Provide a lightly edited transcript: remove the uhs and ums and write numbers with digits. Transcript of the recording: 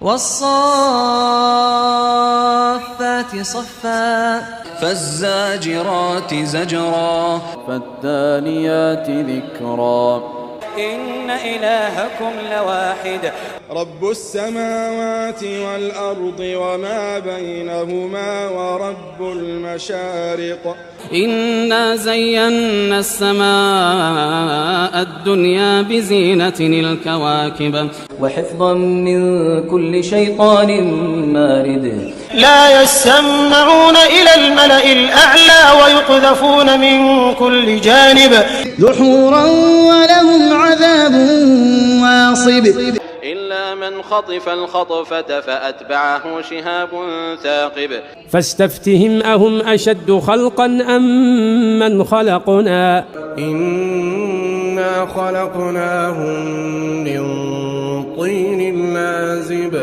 والصافات صفا فالزاجرات زجرا فالتاليات ذكرا إن إلهكم لواحد رب السماوات والأرض وما بينهما ورب المشارق إنا زينا السماء الدنيا بزينة الكواكب وحفظا من كل شيطان مارد لا يسمعون إلى الملأ الأعلى ويقذفون من كل جانب دحورا ولهم عذاب واصب إلا من خطف الخطفة فأتبعه شهاب ثاقب فاستفتهم أهم أشد خلقا أم من خلقنا إنا خلقناهم من طين لازب